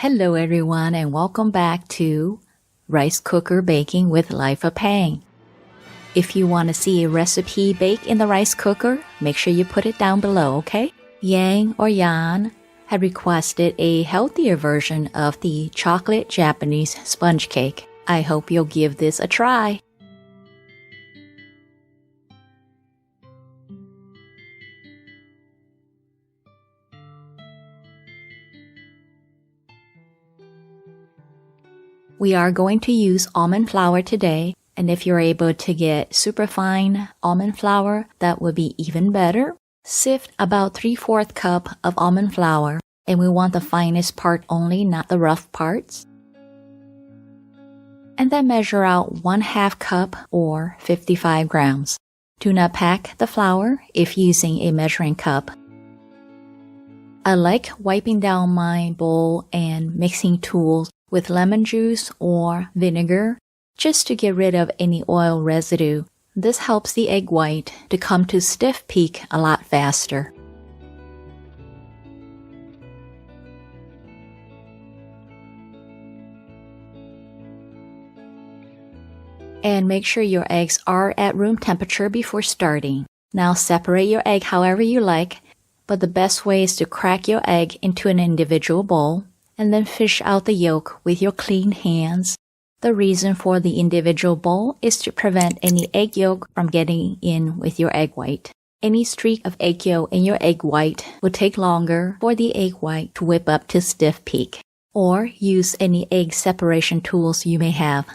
Hello everyone and welcome back to Rice Cooker Baking with Life of Pang. If you want to see a recipe baked in the rice cooker, make sure you put it down below, okay? Yang or Yan had requested a healthier version of the chocolate Japanese sponge cake. I hope you'll give this a try. We are going to use almond flour today, and if you're able to get superfine almond flour, that would be even better. Sift about 3/4 cup of almond flour, and we want the finest part only, not the rough parts. And then measure out 1/2 cup or 55 grams. Do not pack the flour if using a measuring cup. I like wiping down my bowl and mixing tools with lemon juice or vinegar just to get rid of any oil residue. This helps the egg white to come to stiff peak a lot faster. And make sure your eggs are at room temperature before starting. Now separate your egg however you like, but the best way is to crack your egg into an individual bowl and then fish out the yolk with your clean hands. The reason for the individual bowl is to prevent any egg yolk from getting in with your egg white. Any streak of egg yolk in your egg white will take longer for the egg white to whip up to stiff peak. Or use any egg separation tools you may have.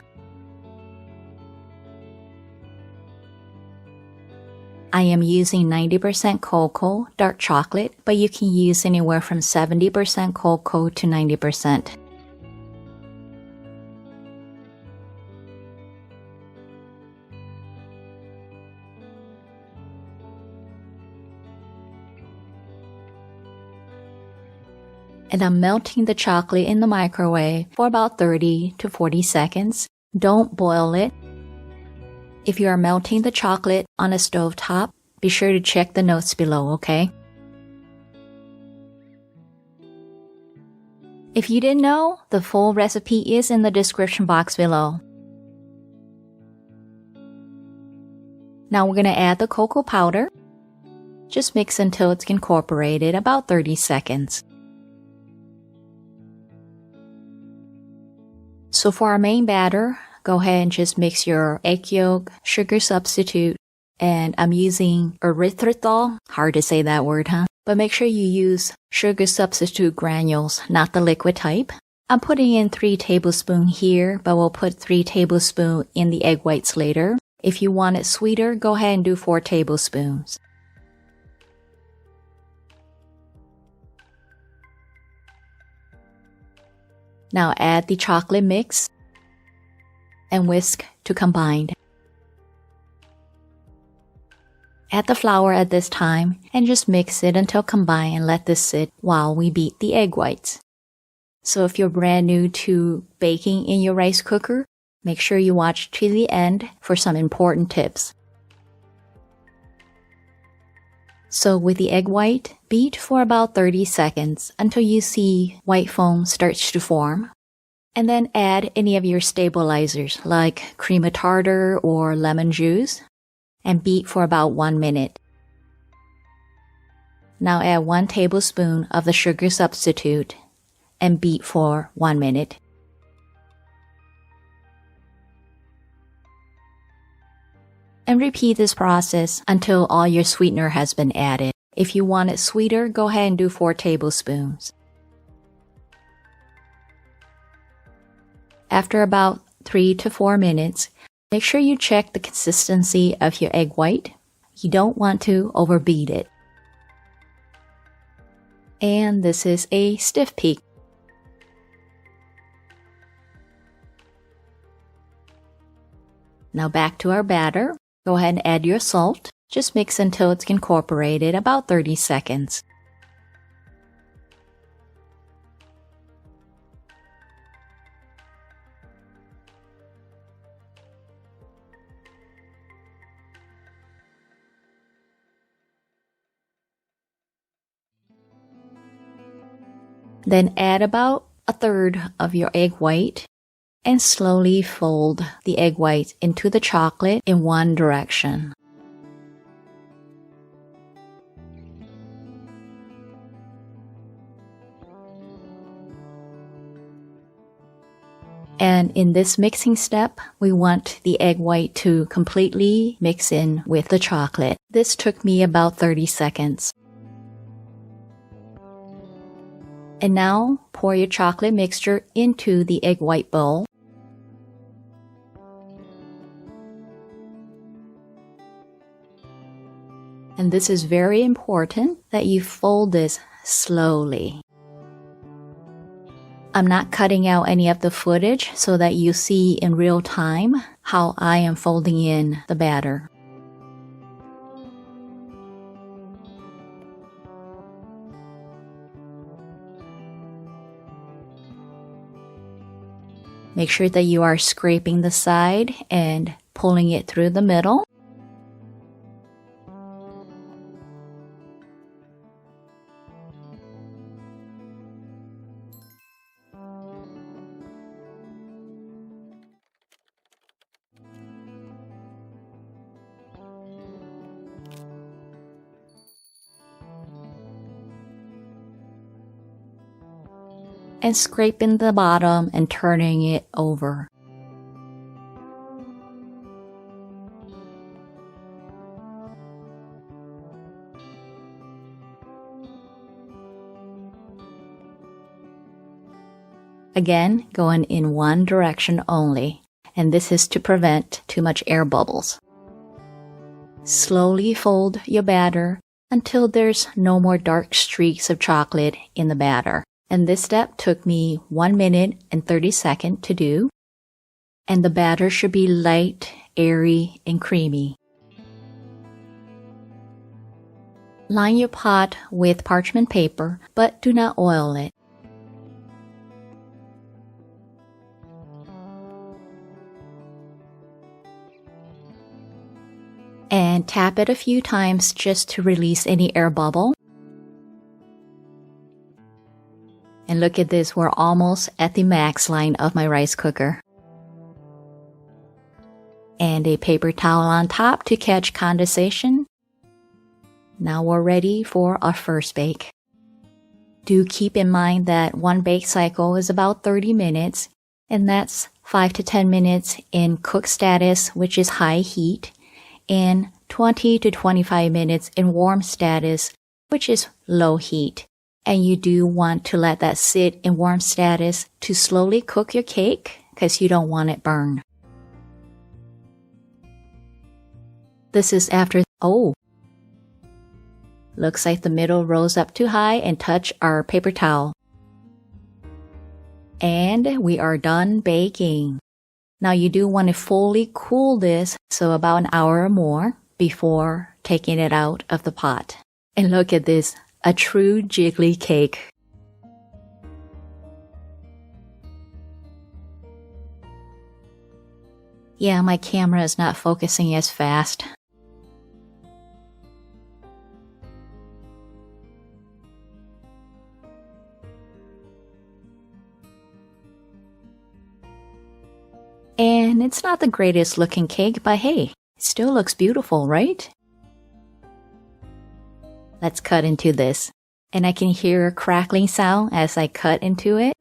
I am using 90% cocoa, dark chocolate, but you can use anywhere from 70% cocoa to 90%. And I'm melting the chocolate in the microwave for about 30 to 40 seconds. Don't boil it. If you are melting the chocolate on a stovetop, be sure to check the notes below, okay? If you didn't know, the full recipe is in the description box below. Now we're going to add the cocoa powder. Just mix until it's incorporated, about 30 seconds. So for our main batter, go ahead and just mix your egg yolk, sugar substitute, and I'm using erythritol. Hard to say that word, huh? But make sure you use sugar substitute granules, not the liquid type. I'm putting in 3 tablespoons here, but we'll put 3 tablespoons in the egg whites later. If you want it sweeter, go ahead and do 4 tablespoons. Now add the chocolate mix and whisk to combine. Add the flour at this time and just mix it until combined and let this sit while we beat the egg whites. So if you're brand new to baking in your rice cooker, make sure you watch to the end for some important tips. So with the egg white, beat for about 30 seconds until you see white foam starts to form. And then add any of your stabilizers like cream of tartar or lemon juice and beat for about 1 minute. Now add 1 tablespoon of the sugar substitute and beat for 1 minute. And repeat this process until all your sweetener has been added. If you want it sweeter, go ahead and do 4 tablespoons. After about 3 to 4 minutes, make sure you check the consistency of your egg white. You don't want to overbeat it. And this is a stiff peak. Now back to our batter. Go ahead and add your salt. Just mix until it's incorporated, about 30 seconds. Then add about 1/3 of your egg white and slowly fold the egg white into the chocolate in one direction. And in this mixing step, we want the egg white to completely mix in with the chocolate. This took me about 30 seconds. And now pour your chocolate mixture into the egg white bowl. And this is very important that you fold this slowly. I'm not cutting out any of the footage so that you see in real time how I am folding in the batter. Make sure that you are scraping the side and pulling it through the middle. And scraping the bottom and turning it over. Again, going in one direction only, and this is to prevent too much air bubbles. Slowly fold your batter until there's no more dark streaks of chocolate in the batter. And this step took me 1 minute and 30 seconds to do. And the batter should be light, airy, and creamy. Line your pot with parchment paper, but do not oil it. And tap it a few times just to release any air bubble. And look at this, we're almost at the max line of my rice cooker. And a paper towel on top to catch condensation. Now we're ready for our first bake. Do keep in mind that one bake cycle is about 30 minutes, and that's 5 to 10 minutes in cook status, which is high heat, and 20 to 25 minutes in warm status, which is low heat. And you do want to let that sit in warm status to slowly cook your cake because you don't want it burned. This is after, looks like the middle rose up too high and touch our paper towel. And we are done baking. Now you do want to fully cool this, so about an hour or more before taking it out of the pot. And look at this. A true jiggly cake. Yeah, my camera is not focusing as fast. And it's not the greatest looking cake, but hey, it still looks beautiful, right? Let's cut into this. And I can hear a crackling sound as I cut into it.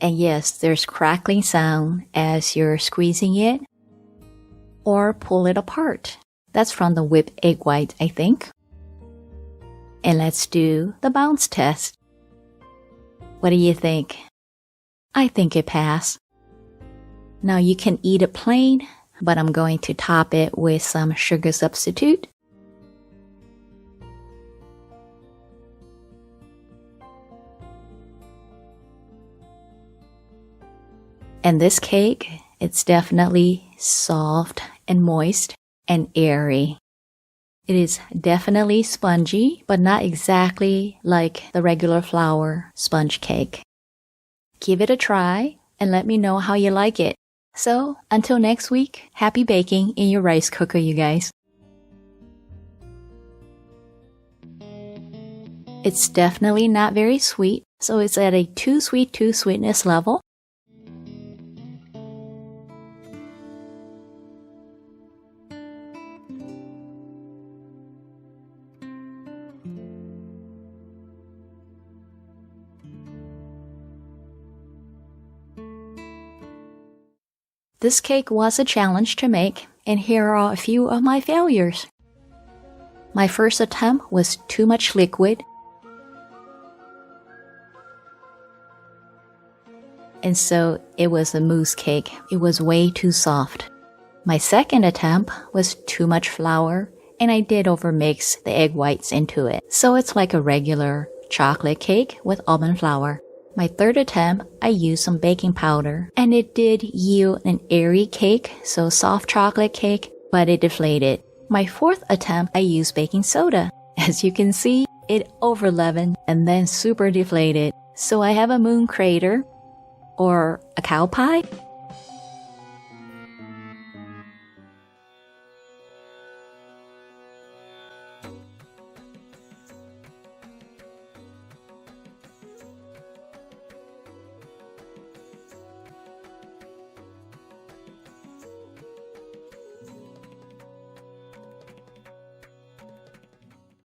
And yes, there's crackling sound as you're squeezing it. Or pull it apart. That's from the whipped egg white, I think. And let's do the bounce test. What do you think? I think it passed. Now you can eat it plain, but I'm going to top it with some sugar substitute. And this cake, it's definitely soft and moist and airy. It is definitely spongy, but not exactly like the regular flour sponge cake. Give it a try and let me know how you like it. So, until next week, happy baking in your rice cooker, you guys. It's definitely not very sweet, so it's at a too sweetness level. This cake was a challenge to make, and here are a few of my failures. My first attempt was too much liquid, and so it was a mousse cake. It was way too soft. My second attempt was too much flour, and I did overmix the egg whites into it. So it's like a regular chocolate cake with almond flour. My third attempt, I used some baking powder, and it did yield an airy cake, so soft chocolate cake, but it deflated. My fourth attempt, I used baking soda. As you can see, it over-leavened and then super deflated. So I have a moon crater, or a cow pie.